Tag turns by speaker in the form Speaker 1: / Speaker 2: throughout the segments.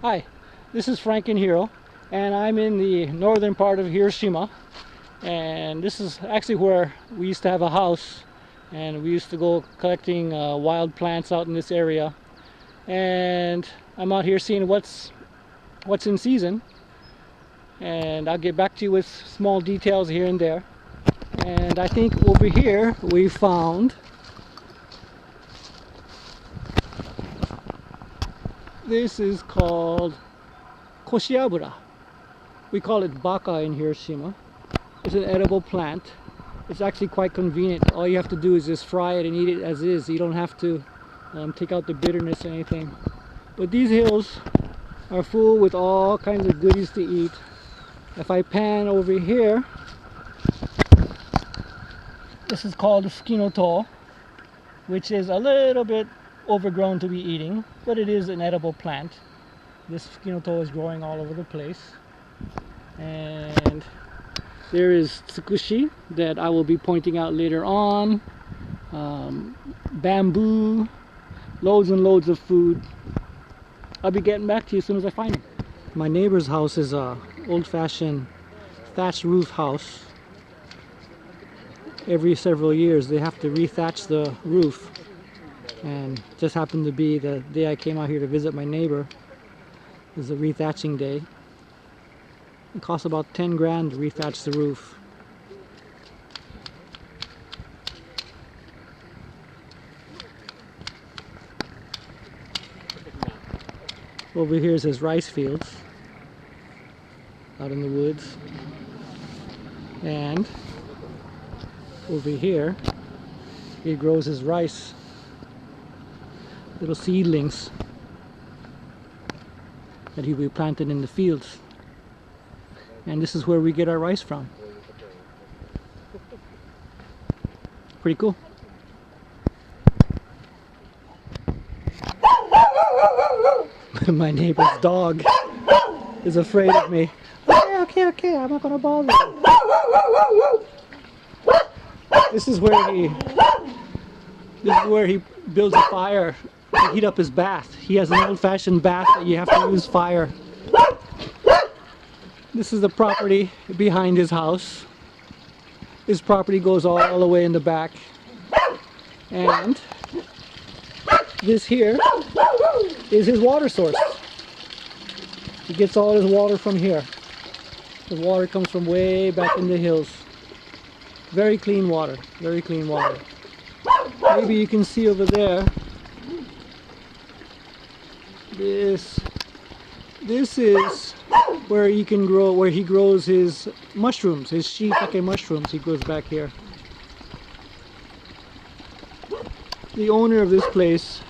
Speaker 1: Hi, this is Frank and Hiro, and I'm in the northern part of Hiroshima, and this is actually where we used to have a house, and we used to go collecting wild plants out in this area. And I'm out here seeing what's in season, and I'll get back to you with small details here and there. And I think over here we found this is called koshiabura. We call it baka in Hiroshima. It's an edible plant. It's actually quite convenient. All you have to do is just fry it and eat it as is. You don't have to take out the bitterness or anything. But these hills are full with all kinds of goodies to eat. If I pan over here, this is called fukinoto, which is a little bit overgrown to be eating, but it is an edible plant. This fukinoto is growing all over the place. And there is tsukushi that I will be pointing out later on. Bamboo, loads and loads of food. I'll be getting back to you as soon as I find it. My neighbor's house is a old-fashioned thatched roof house. Every several years they have to rethatch the roof, and just happened to be the day I came out here to visit my neighbor is the rethatching day. It costs about 10 grand to rethatch the roof. Over here is his rice fields out in the woods, and over here he grows his rice, little seedlings that he will be planted in the fields. And this is where we get our rice from. Pretty cool. My neighbor's dog is afraid of me. Okay, I'm not gonna bother you. This is where he builds a fire to heat up his bath. He has an old-fashioned bath that you have to use fire. This is the property behind his house. His property goes all the way in the back. And this here is his water source. He gets all his water from here. The water comes from way back in the hills. Very clean water, very clean water. Maybe you can see over there. This is where he grows his mushrooms, his shiitake mushrooms. He grows back here. The owner of this place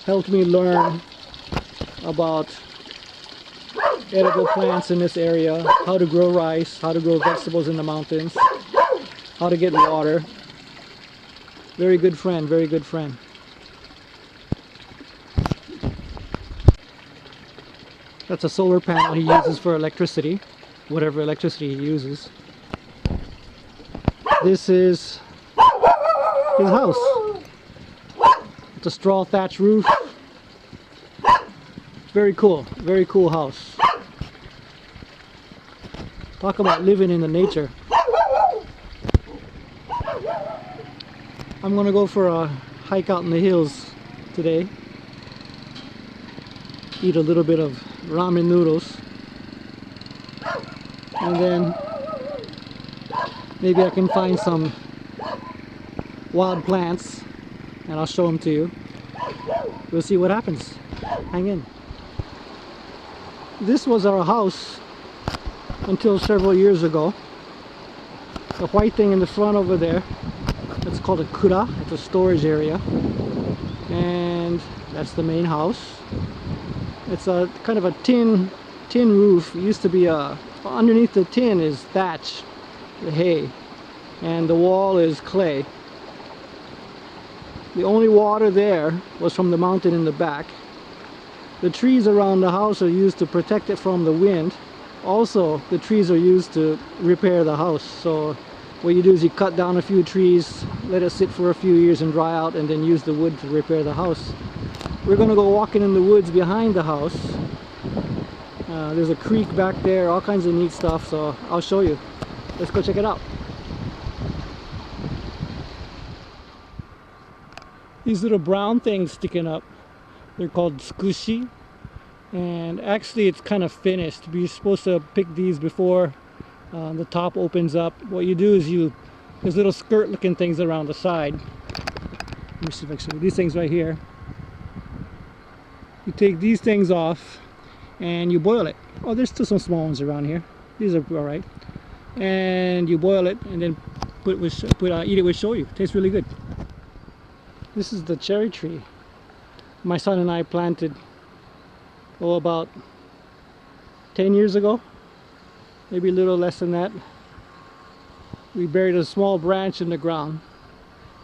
Speaker 1: helped me learn about edible plants in this area, how to grow rice, how to grow vegetables in the mountains, how to get water. Very good friend, very good friend. That's a solar panel he uses for electricity, whatever electricity he uses. This is his house. It's a straw thatch roof. Very cool house. Talk about living in the nature. I'm gonna go for a hike out in the hills today. Eat a little bit of ramen noodles, and then maybe I can find some wild plants and I'll show them to you. We'll see what happens. Hang in. This was our house until several years ago. The white thing in the front over there, that's called a kura. It's a storage area, and that's the main house. It's a kind of a tin roof. It used to be underneath the tin is thatch, the hay, and the wall is clay. The only water there was from the mountain in the back. The trees around the house are used to protect it from the wind. Also, the trees are used to repair the house. So what you do is you cut down a few trees, let it sit for a few years and dry out, and then use the wood to repair the house. we're gonna go walking in the woods behind the house. There's a creek back there, all kinds of neat stuff, so I'll show you. Let's go check it out. These little brown things sticking up, they're called tsukushi, and actually it's kind of finished. You're supposed to pick these before the top opens up. What you do is there's little skirt looking things around the side. Let me see if I can show you these things right here. You take these things off and you boil it. Oh, there's still some small ones around here. These are all right. And you boil it and then eat it with shoyu. Tastes really good. This is the cherry tree my son and I planted about 10 years ago, maybe a little less than that. We buried a small branch in the ground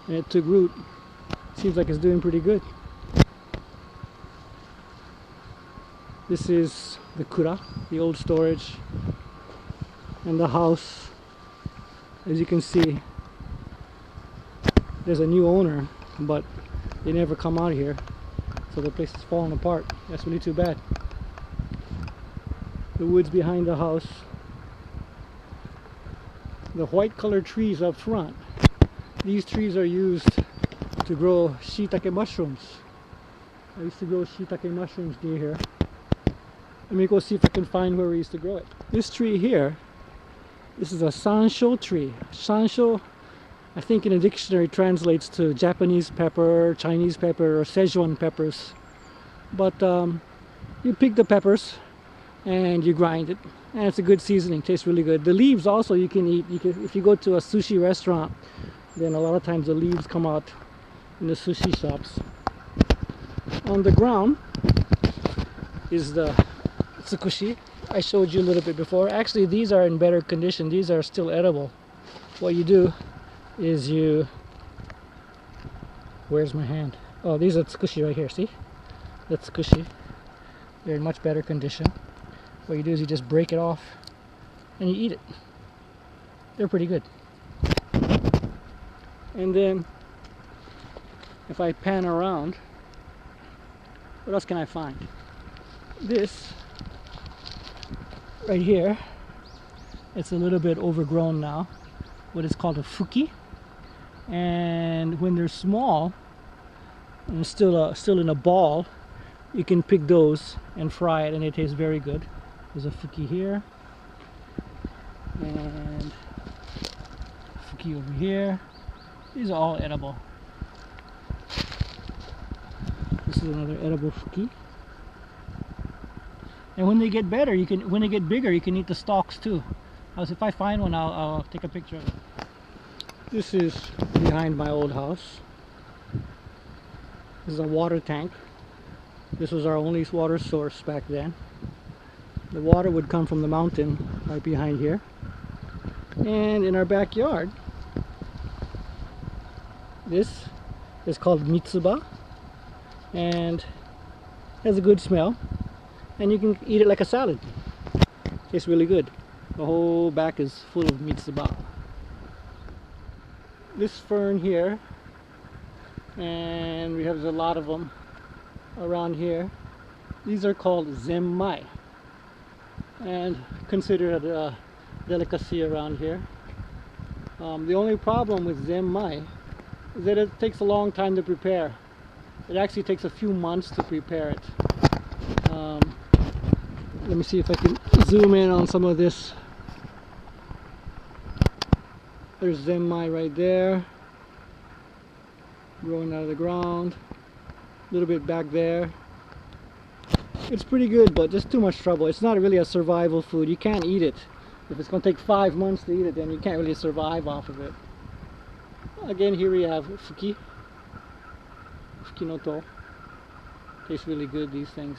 Speaker 1: and it took root. Seems like it's doing pretty good. This is the kura, the old storage, and the house. As you can see, there's a new owner, but they never come out here, so the place is falling apart. That's really too bad. The woods behind the house, the white colored trees up front. These trees are used to grow shiitake mushrooms. I used to grow shiitake mushrooms near here. Let me go see if I can find where we used to grow it. This tree here, this is a sansho tree. Sansho, I think in a dictionary translates to Japanese pepper, Chinese pepper, or Szechuan peppers. But you pick the peppers and you grind it, and it's a good seasoning. Tastes really good. The leaves also you can eat. If you go to a sushi restaurant, then a lot of times the leaves come out in the sushi shops. On the ground is the tsukushi I showed you a little bit before. Actually, these are in better condition. These are still edible. What you do is where's my hand? Oh, these are tsukushi right here. See? That's tsukushi. They're in much better condition. What you do is you just break it off and you eat it. They're pretty good. And then if I pan around, what else can I find? This right here, it's a little bit overgrown now. What is called a fuki. And when they're small and still in a ball, you can pick those and fry it, and it tastes very good. There's a fuki here, and fuki over here. These are all edible. This is another edible fuki. And when they get better, when they get bigger, you can eat the stalks too. If I find one, I'll take a picture of it. This is behind my old house. This is a water tank. This was our only water source back then. The water would come from the mountain right behind here. And in our backyard, this is called mitsuba, and has a good smell, and you can eat it like a salad. Tastes really good. The whole back is full of mitsuba. This fern here, and we have a lot of them around here. These are called zenmai, and considered a delicacy around here. The only problem with zenmai is that it takes a long time to prepare. It actually takes a few months to prepare it. Let me see if I can zoom in on some of this. There's zenmai right there, growing out of the ground. A little bit back there. It's pretty good, but just too much trouble. It's not really a survival food. You can't eat it. If it's going to take 5 months to eat it, then you can't really survive off of it. Again, here we have fuki. Fuki no to. Tastes really good, these things.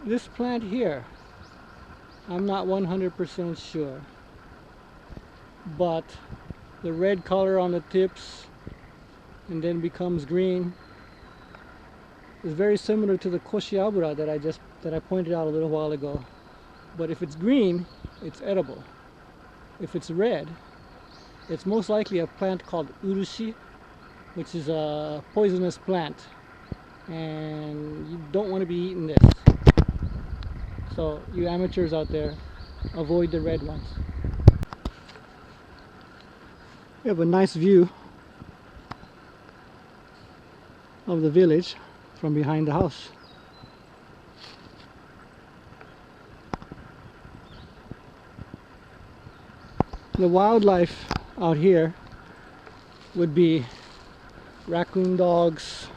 Speaker 1: This plant here, I'm not 100% sure, but the red color on the tips and then becomes green is very similar to the koshiabura that I pointed out a little while ago. But if it's green, it's edible. If it's red, it's most likely a plant called urushi, which is a poisonous plant, and you don't want to be eating this. So you amateurs out there, avoid the red ones. We have a nice view of the village from behind the house. The wildlife out here would be raccoon dogs,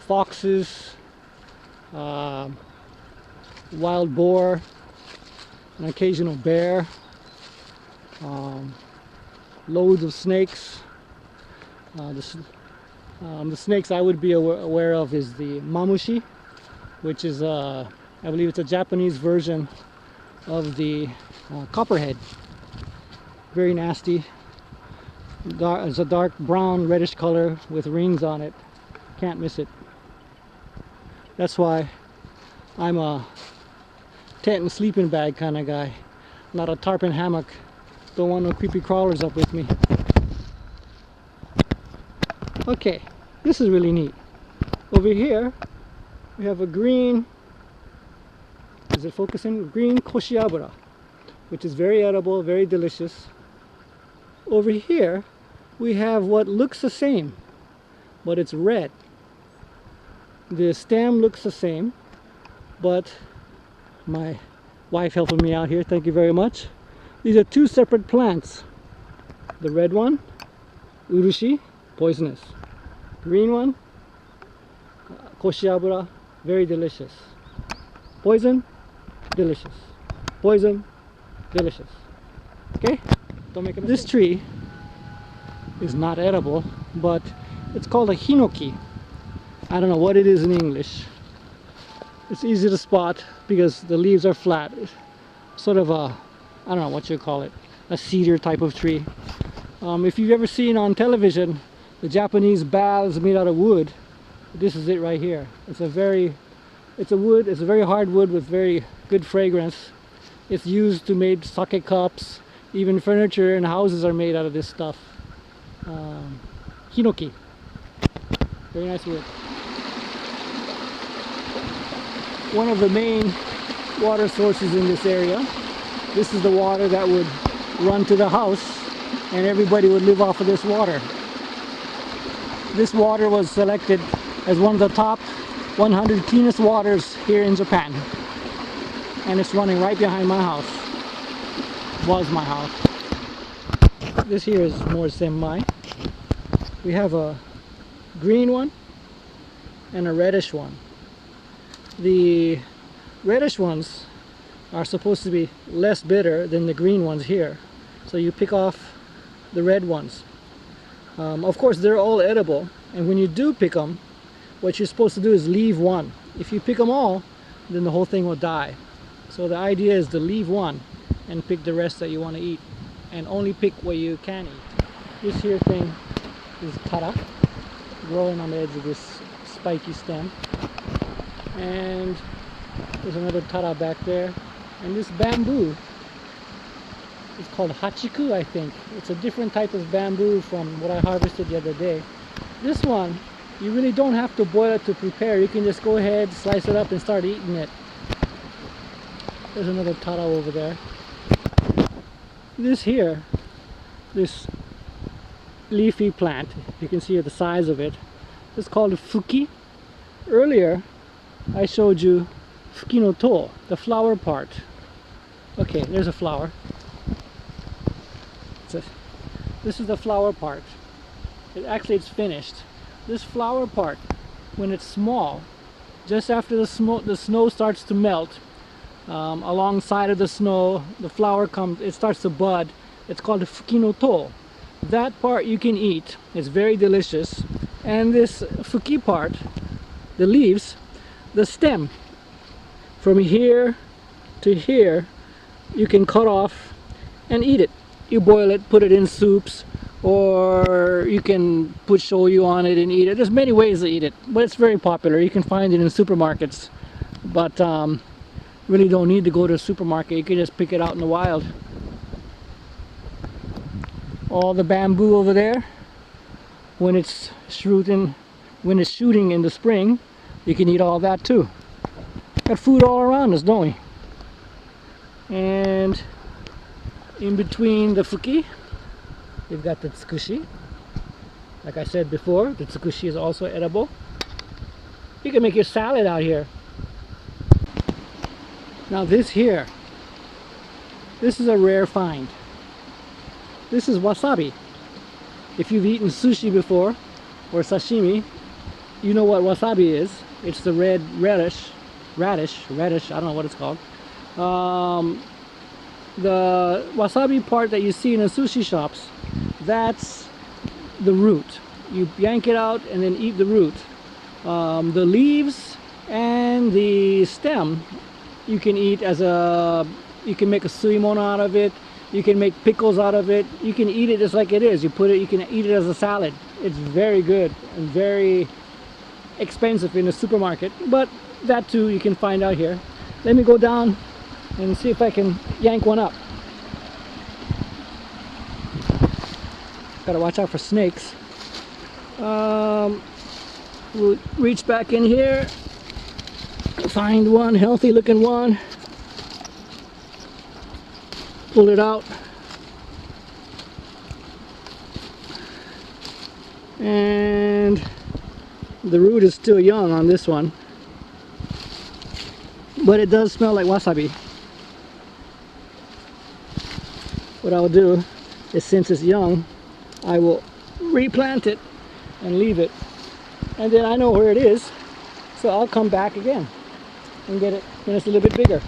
Speaker 1: foxes, wild boar, an occasional bear, loads of snakes. The snakes I would be aware of is the mamushi, which is I believe it's a Japanese version of the copperhead. Very nasty. It's a dark brown reddish color with rings on it. Can't miss it. That's why I'm a tent and sleeping bag kind of guy, not a tarp and hammock. Don't want no creepy crawlers up with me. Okay, this is really neat. Over here we have a green, is it focusing? Green koshiabura, which is very edible, very delicious. Over here we have what looks the same, but it's red. The stem looks the same, but my wife helping me out here, thank you very much. These are two separate plants. The red one, urushi, poisonous. Green one, koshiabura, very delicious. Poison, delicious. Poison, delicious. Okay? Don't make a mistake. This tree is not edible, but it's called a hinoki. I don't know what it is in English. It's easy to spot because the leaves are flat. It's sort of a, I don't know what you call it, a cedar type of tree. If you've ever seen on television the Japanese baths made out of wood, this is it right here. It's a very hard wood with very good fragrance. It's used to make sake cups. Even furniture and houses are made out of this stuff. Hinoki. Very nice wood. One of the main water sources in this area. This is the water that would run to the house, and everybody would live off of this water. This water was selected as one of the top 100 cleanest waters here in Japan. And it's running right behind my house. Was my house. This here is more semi. We have a green one and a reddish one. The reddish ones are supposed to be less bitter than the green ones here. So you pick off the red ones. Of course they're all edible, and when you do pick them, what you're supposed to do is leave one. If you pick them all, then the whole thing will die. So the idea is to leave one and pick the rest that you want to eat, and only pick what you can eat. This here thing is tara, growing on the edge of this spiky stem, and there's another tara back there, and this bamboo is called hachiku, I think. It's a different type of bamboo from what I harvested the other day. This one, you really don't have to boil it to prepare. You can just go ahead, slice it up, and start eating it. There's another tara over there. This here, this leafy plant, you can see the size of it, it's called fuki. Earlier I showed you fuki no to, the flower part. Okay, there's a flower. This is the flower part. It's finished. This flower part, when it's small, just after the snow starts to melt, alongside of the snow, the flower comes, it starts to bud. It's called the fuki no to. That part you can eat. It's very delicious. And this fuki part, the leaves, the stem, from here to here, you can cut off and eat it. You boil it, put it in soups, or you can put shoyu on it and eat it. There's many ways to eat it, but it's very popular. You can find it in supermarkets, but really don't need to go to a supermarket. You can just pick it out in the wild. All the bamboo over there, when it's shooting in the spring, you can eat all that too. Got food all around us, don't we? And in between the fuki, you've got the tsukushi. Like I said before, the tsukushi is also edible. You can make your salad out here. Now this here, this is a rare find. This is wasabi. If you've eaten sushi before, or sashimi, you know what wasabi is. It's the red radish, I don't know what it's called. The wasabi part that you see in the sushi shops, that's the root. You yank it out and then eat the root. The leaves and the stem you can eat as you can make a suimono out of it, you can make pickles out of it, you can eat it just like it is. You can eat it as a salad. It's very good and very expensive in the supermarket, but that too you can find out here. Let me go down and see if I can yank one up. Gotta watch out for snakes. We'll reach back in here, find one healthy looking one, pull it out, and the root is still young on this one, but it does smell like wasabi. What I'll do is, since it's young, I will replant it and leave it, and then I know where it is, so I'll come back again and get it when it's a little bit bigger.